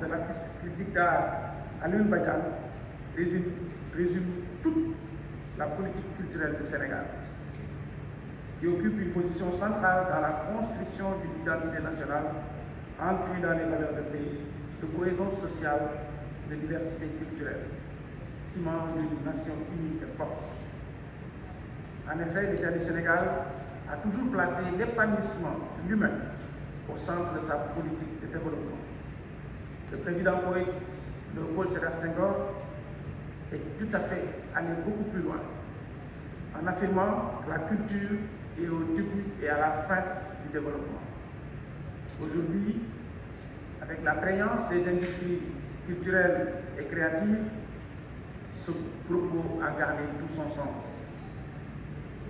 de l'artiste critique d'art Alioune Badiane résume toute la politique culturelle du Sénégal, qui occupe une position centrale dans la construction d'une identité nationale ancrée dans les valeurs de paix, de cohésion sociale, de diversité culturelle, ciment d'une nation unie et forte. En effet, l'État du Sénégal a toujours placé l'épanouissement humain au centre de sa politique de développement. Le président poète Léopold Sédar Senghor est tout à fait allé beaucoup plus loin, en affirmant que la culture est au début et à la fin du développement. Aujourd'hui, avec la prégnance des industries culturelles et créatives, ce propos a gardé tout son sens.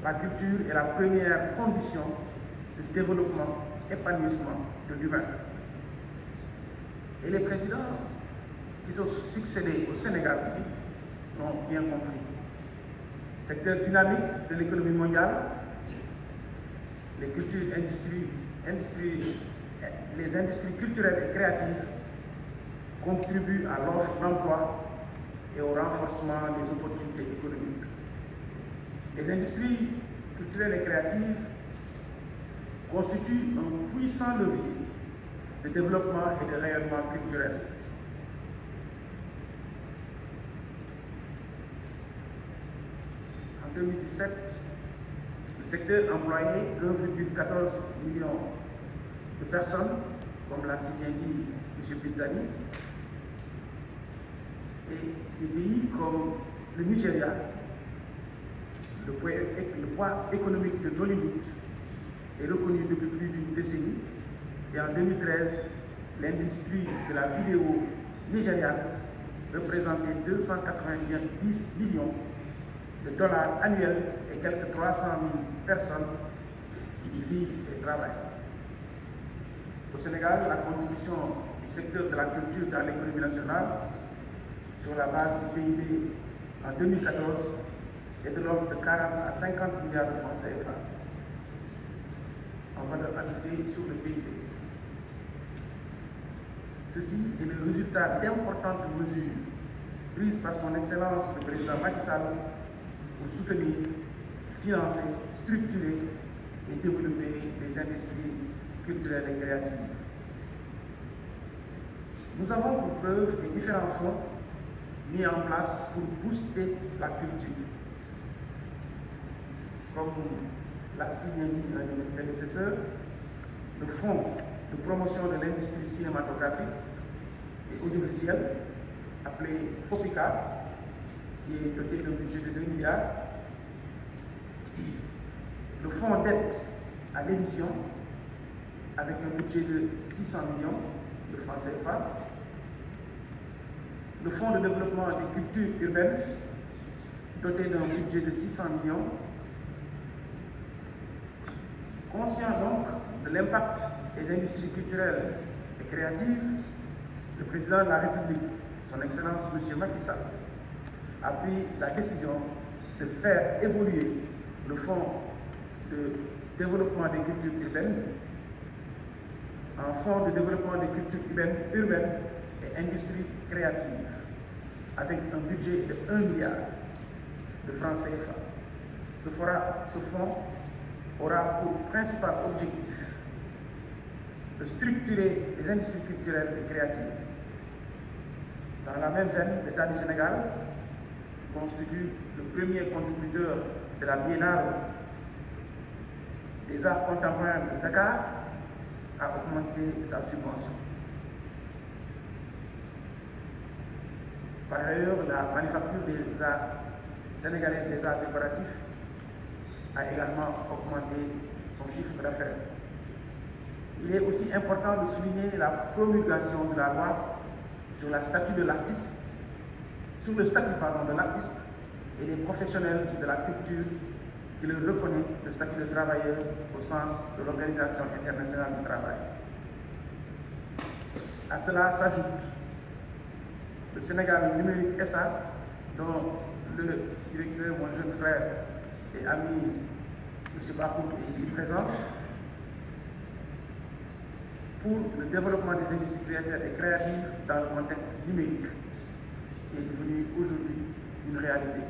La culture est la première condition de développement, épanouissement de l'humain. Et les présidents qui sont succédés au Sénégal l'ont bien compris. Secteur dynamique de l'économie mondiale, les industries culturelles et créatives contribuent à l'offre d'emploi et au renforcement des opportunités économiques. Les industries culturelles et créatives constituent un puissant levier de développement et de rayonnement culturel. En 2017, le secteur employait 1,14 million de personnes, comme l'a si bien dit M. Pizzani, et des pays comme le Nigeria, le poids économique de Nollywood est reconnu depuis plus d'une décennie, et en 2013, l'industrie de la vidéo nigériane représentait 290 millions de dollars annuels et quelques 300 000 personnes qui y vivent et travaillent. Au Sénégal, la contribution du secteur de la culture dans l'économie nationale sur la base du PIB en 2014 est de l'ordre de 40 à 50 milliards de francs CFA en valeur ajoutée sur le PIB. Ceci est le résultat d'importantes mesures prises par son Excellence le président Macky Sall pour soutenir, financer, structurer et développer les industries culturelles et créatives. Nous avons pour preuve les différents fonds mis en place pour booster la culture. Comme l'a signé un de mes prédécesseurs, le fonds de promotion de l'industrie cinématographique et audiovisuelle, appelé FOPICA, qui est doté d'un budget de 2 milliards. Le fonds d'aide à l'édition, avec un budget de 600 millions de francs CFA. Le fonds de développement des cultures urbaines, doté d'un budget de 600 millions. Conscient donc de l'impact des industries culturelles et créatives, le président de la République, son Excellence M. Macky Sall, a pris la décision de faire évoluer le fonds de développement des cultures urbaines en fonds de développement des cultures urbaines et industries créatives, avec un budget de 1 milliard de francs CFA. Ce fonds aura pour principal objectif de structurer les industries culturelles et créatives. Dans la même veine, l'État du Sénégal, qui constitue le premier contributeur de la Biennale des arts contemporains de Dakar, a augmenté sa subvention. Par ailleurs, la manufacture des arts sénégalais des arts décoratifs a également augmenté son chiffre d'affaires. Il est aussi important de souligner la promulgation de la loi sur le statut de l'artiste et des professionnels de la culture qui leur reconnaît le statut de travailleur au sens de l'Organisation internationale du travail. À cela s'ajoute le Sénégal numérique SA, dont le directeur, mon jeune frère et ami M. Bakoum est ici présent, pour le développement des industries créatives et créatives dans le contexte numérique, qui est devenu aujourd'hui une réalité.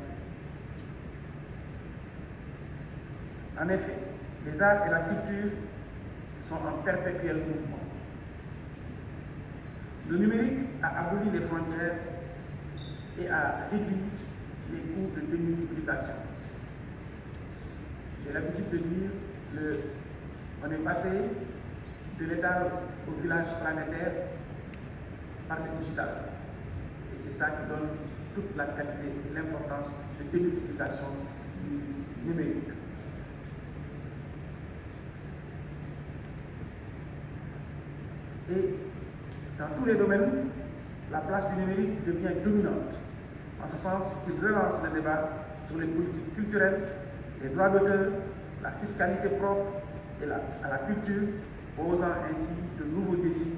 En effet, les arts et la culture sont en perpétuel mouvement. Le numérique a aboli les frontières et a réduit les coûts de démultiplication. J'ai l'habitude de dire on est passé de l'étal au village planétaire par le digital. Et c'est ça qui donne toute la qualité et l'importance de démultiplication du numérique. Et dans tous les domaines, la place du numérique devient dominante. En ce sens, il relance le débat sur les politiques culturelles, les droits d'auteur, la fiscalité propre et à la culture, posant ainsi de nouveaux défis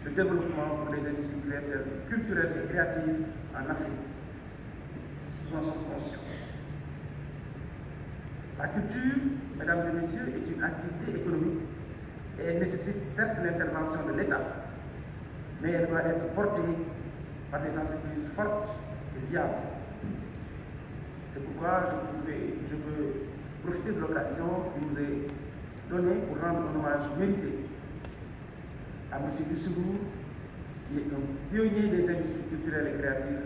de développement pour les industries culturelles et créatives en Afrique. Nous en sommes conscients. La culture, mesdames et messieurs, est une activité économique et elle nécessite certes l'intervention de l'État, mais elle doit être portée par des entreprises fortes et viables. C'est pourquoi je veux profiter de l'occasion qui nous est donnée pour rendre un hommage mérité à M. Dussoubou, qui est un pionnier des industries culturelles et créatives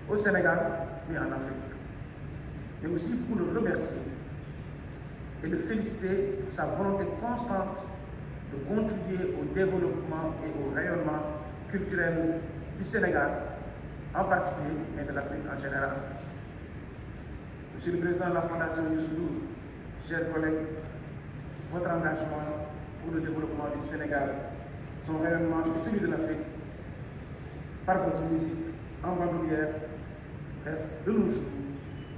au Sénégal, mais en Afrique. Mais aussi pour le remercier et le féliciter pour sa volonté constante de contribuer au développement et au rayonnement culturel du Sénégal, en particulier, et de l'Afrique en général. Monsieur le Président de la Fondation Youssou, chers collègues, votre engagement pour le développement du Sénégal, son rayonnement et celui de l'Afrique, par votre musique en bandoulière, reste de nos jours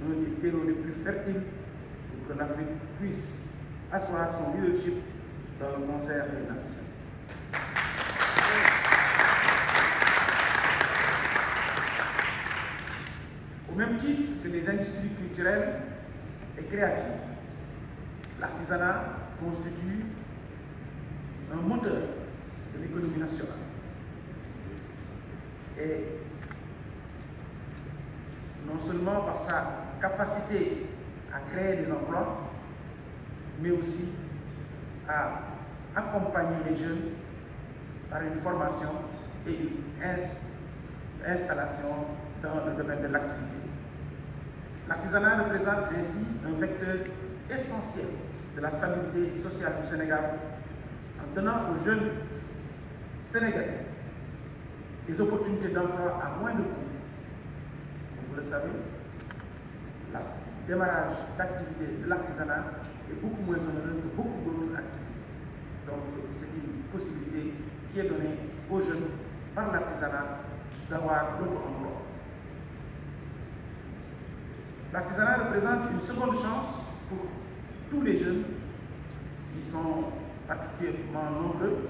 un des terreaux les plus fertiles pour que l'Afrique puisse asseoir son leadership dans le concert des nations. Au même titre que les industries culturelles et créatives, l'artisanat constitue un moteur de l'économie nationale. Et non seulement par sa capacité à créer des emplois, mais aussi à accompagner les jeunes par une formation et une installation dans le domaine de l'activité. L'artisanat représente ainsi un vecteur essentiel de la stabilité sociale du Sénégal en donnant aux jeunes Sénégalais des opportunités d'emploi à moins de coûts. Comme vous le savez, le démarrage d'activité de l'artisanat est beaucoup moins onéreux que beaucoup d'autres activités. Donc c'est une possibilité qui est donnée aux jeunes par l'artisanat d'avoir l'auto-emploi. L'artisanat représente une seconde chance pour tous les jeunes qui sont particulièrement nombreux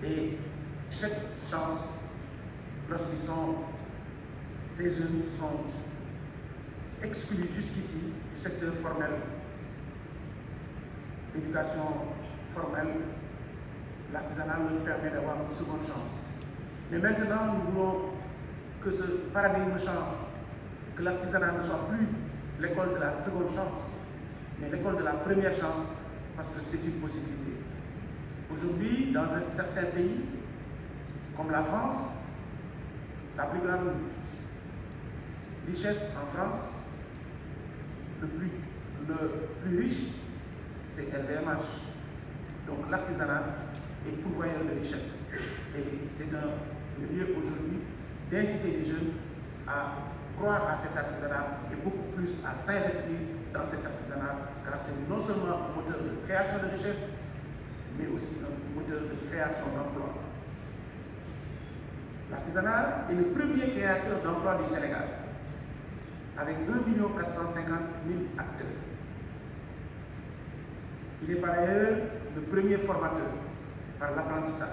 et cette chance, ces jeunes sont exclus jusqu'ici du secteur formel, l'éducation formelle, l'artisanat nous permet d'avoir une seconde chance. Mais maintenant, nous voulons que ce paradigme change, que l'artisanat ne soit plus l'école de la seconde chance, mais l'école de la première chance, parce que c'est une possibilité. Aujourd'hui, dans certains pays, comme la France, la plus grande richesse en France, le plus riche, c'est LVMH. Donc l'artisanat est pourvoyeur de richesse. Et c'est un lieu aujourd'hui d'inciter les jeunes à croire à cet artisanat et beaucoup plus à s'investir dans cet artisanat, car c'est non seulement un moteur de création de richesse, mais aussi un moteur de création d'emploi. L'artisanat est le premier créateur d'emplois du Sénégal, avec 1 450 000 acteurs. Il est par ailleurs le premier formateur par l'apprentissage.